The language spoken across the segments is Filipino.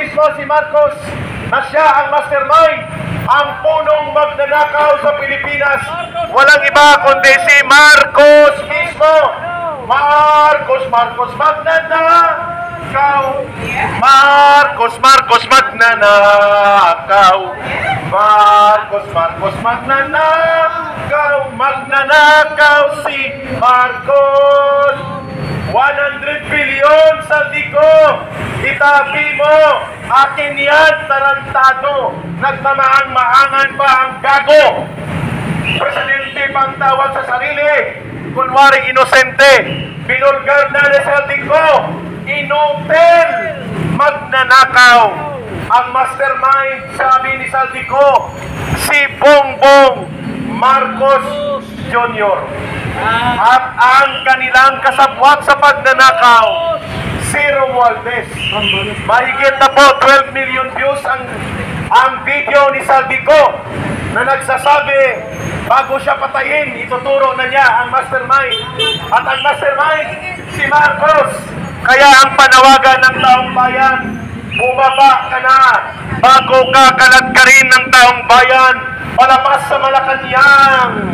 mismo si Marcos na siya ang mastermind, ang punong magnanakaw sa Pilipinas. Walang iba kundi si Marcos mismo. Marcos magnanakaw. Marcos magnanakaw. Marcos magnanakaw. Magnanakaw si Marcos. 100 billion sa Dico. Itabi mo. Akin yan, tarantado. Nagmamaang-maangan pa ang gago. Presidente pang tawag sa sarili. Kunwari inosente. Binulgar na ni Saldico. Inutel. Magnanakaw. Ang mastermind, sabi ni Saldico, si Bongbong Marcos Jr. At ang kanilang kasabwat sa pagnanakaw, si Romualdez. Mahigit na po 12 million views ang video ni Saldico na nagsasabi, bago siya patayin, ituturo na niya ang mastermind. At ang mastermind, si Marcos. Kaya ang panawagan ng taong bayan, bumaba ka na bago ka kaladkarin ng taong bayan palabas sa Malacanang.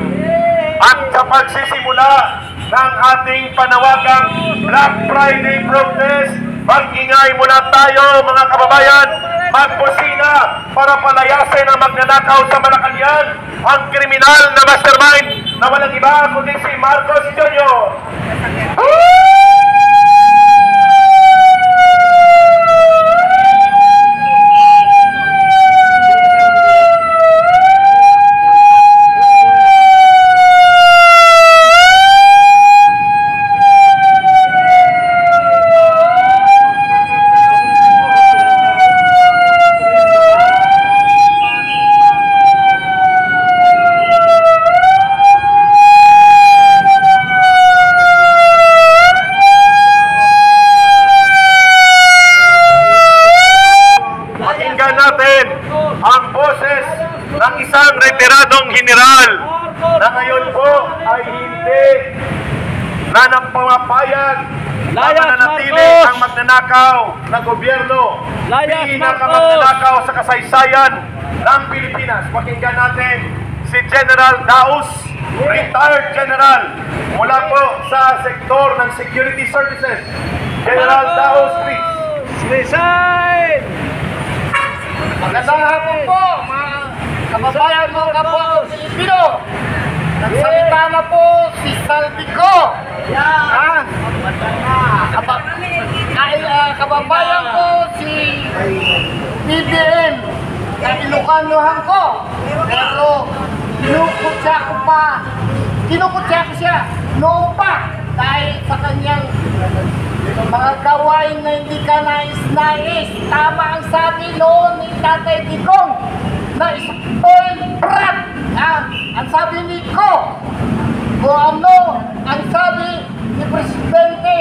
At sa pagsisimula ng ating panawagang Black Friday protest, mag-ingay muna tayo mga kababayan, magbusina para palayasin ang magnanakaw sa Malacanang, ang kriminal na mastermind na walang iba kundi si Marcos Jr. ang boses ng isang retiradong general na ngayon po ay hindi na pumapayag na mananatili ang magnanakaw na gobyerno, pinakamagnanakaw sa kasaysayan ng Pilipinas. Pakinggan natin si General Daus, retired general mula po sa sektor ng security services. General Daus, please. Resign! Magandang hapon po, mga kababayan mo kapwa Pilipino. Nagsalita na po si Saldico. Kababayan ko si BBM na Ilocanohan ko. Pero kinukutya ko siya noon pa dahil sa kanyang mga gawain na hindi ka nais-nais. Tama ang sabi noon ni Tatay Digong na spoiled brat. Ang sabi ni Ko, kung ano ang sabi ni Presidente,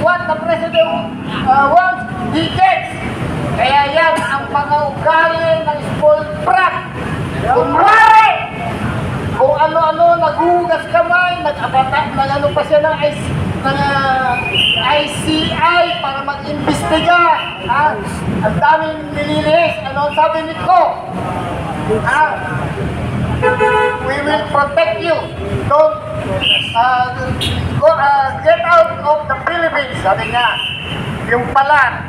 what the President wants, he gets. Kaya yan ang mga ugali ng spoiled brat. Kunwari, kung ano-ano, naghugas kamay, nag-ano pa siya ng ICI para mag-imbestiga. Ang daming nililis. Ano sabi nito? We will protect you. Don't get out of the Philippines. Sabi niya. Yung pala,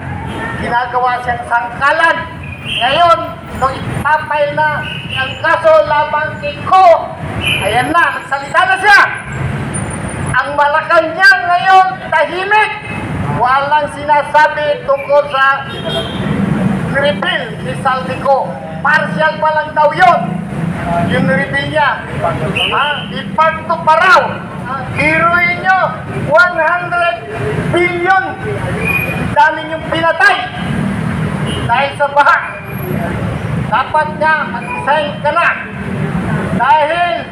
ginagawa siyang sangkalan. Ngayon, nung ipapay na ang kaso labang kay Ko, ayan na, nagsalita na siya. Ang Malacanang ngayon, tahimik. Walang sinasabi tungkol sa reveal ni Saldico. Partial pa lang daw yun. Yung reveal niya. Ipagto pa raw. Heroin nyo, 100 billion. Dami yung pinatay. Dahil sa baha. Dapat nga mag-resign ka na. Dahil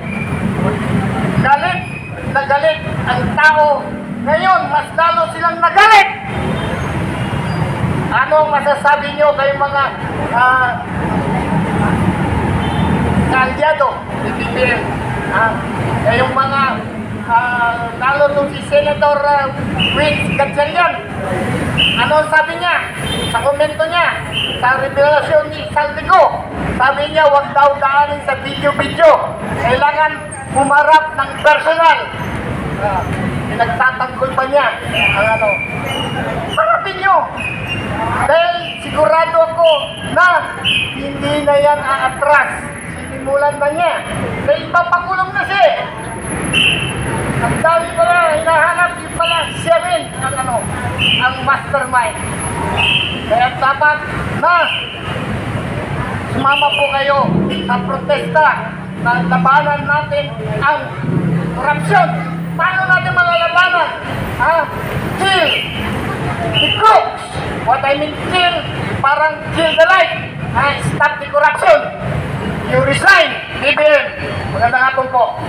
galit na galit ang tao. Ngayon, mas lalo silang nagalit. Ano masasabi nyo kayong mga kandidato ni BBM? Kayong mga lalo nung si Senator Wins Gatchalian. Ano sabi niya? Sa komento niya, sa revelasyon ni Saldico, sabi niya, huwag daw daanin sa video-video. Kailangan humarap ng personal. Pinagtatanggol pa niya ang ano. Harapin niyo. Dahil sigurado ako na hindi na yan aatras. Sinimulan na niya. Dahil papakulong na siya. Ang dami pala, hinahanap yung pala siya rin ang ano, ang mastermind. Kaya dapat na sumama po kayo sa protesta na labanan natin ang korupsyon. Paano natin malalabanan? Kill the crooks. What I mean kill, parang kill the light. Stop the corruption. You resign, BBM. Magandang hapon po.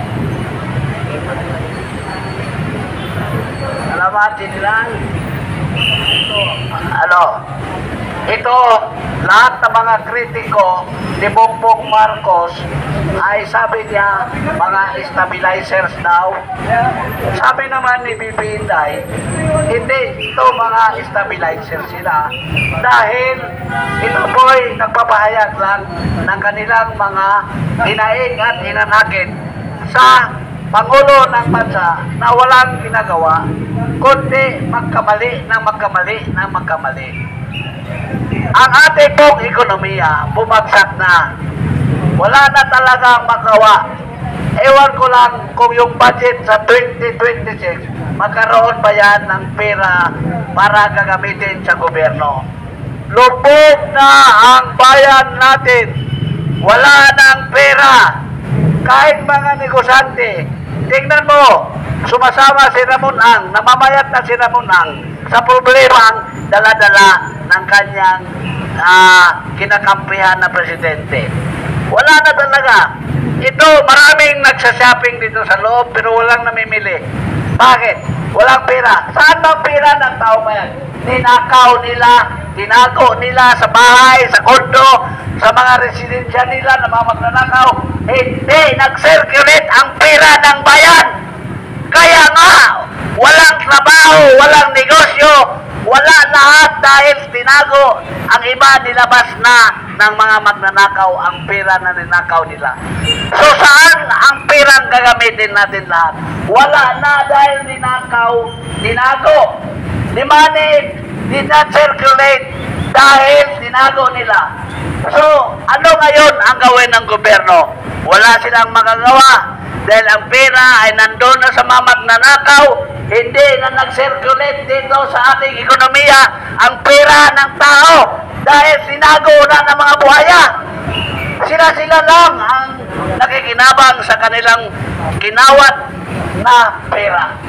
Alamatin lang. Ito, lahat ng mga kritiko ni Bongbong Marcos ay sabi niya mga stabilizers daw. Sabi naman ni Bibi Inday, hindi ito mga stabilizers sila dahil ito po'y nagpapahayag lang ng kanilang mga hinaing at hinanakit sa Pangulo ng bansa na walang ginagawa kundi magkamali ng magkamali. Ang ating pong ekonomiya bumagsak na. Wala na talagang magawa. Ewan ko lang kung yung budget sa 2026 magkaroon ba yan ng pera para gagamitin sa gobyerno. Lubog na ang bayan natin. Wala ng pera. Kahit mga negosyante, tingnan mo, sumasama si Ramon Ang, namamayat na si Ramon Ang sa problemang dala-dala ng kanyang kinakampihan na presidente. Wala na talaga. Ito, maraming nagsashopping dito sa loob pero walang namimili. Bakit? Walang pera. Saan ang pera ng tao ba yan? Ninakaw nila, tinago nila sa bahay, sa kondo, sa mga residensya nila na mga magnanakaw. Hindi nag-circulate ang pera ng bayan. Kaya nga, walang trabaho, walang negosyo, wala lahat dahil tinago. Ang iba nilabas na ng mga magnanakaw ang pera na ninakaw nila. So saan ang perang gagamitin natin lahat? Wala na dahil ninakaw, tinago. The money did not circulate dahil tinago nila. So, ano ngayon ang gawin ng gobyerno? Wala silang magagawa dahil ang pera ay nandun na sa mga magnanakaw, hindi na nag-circulate dito sa ating ekonomiya ang pera ng tao dahil sinago na ng mga buhaya. Sila lang ang nakikinabang sa kanilang kinawat na pera.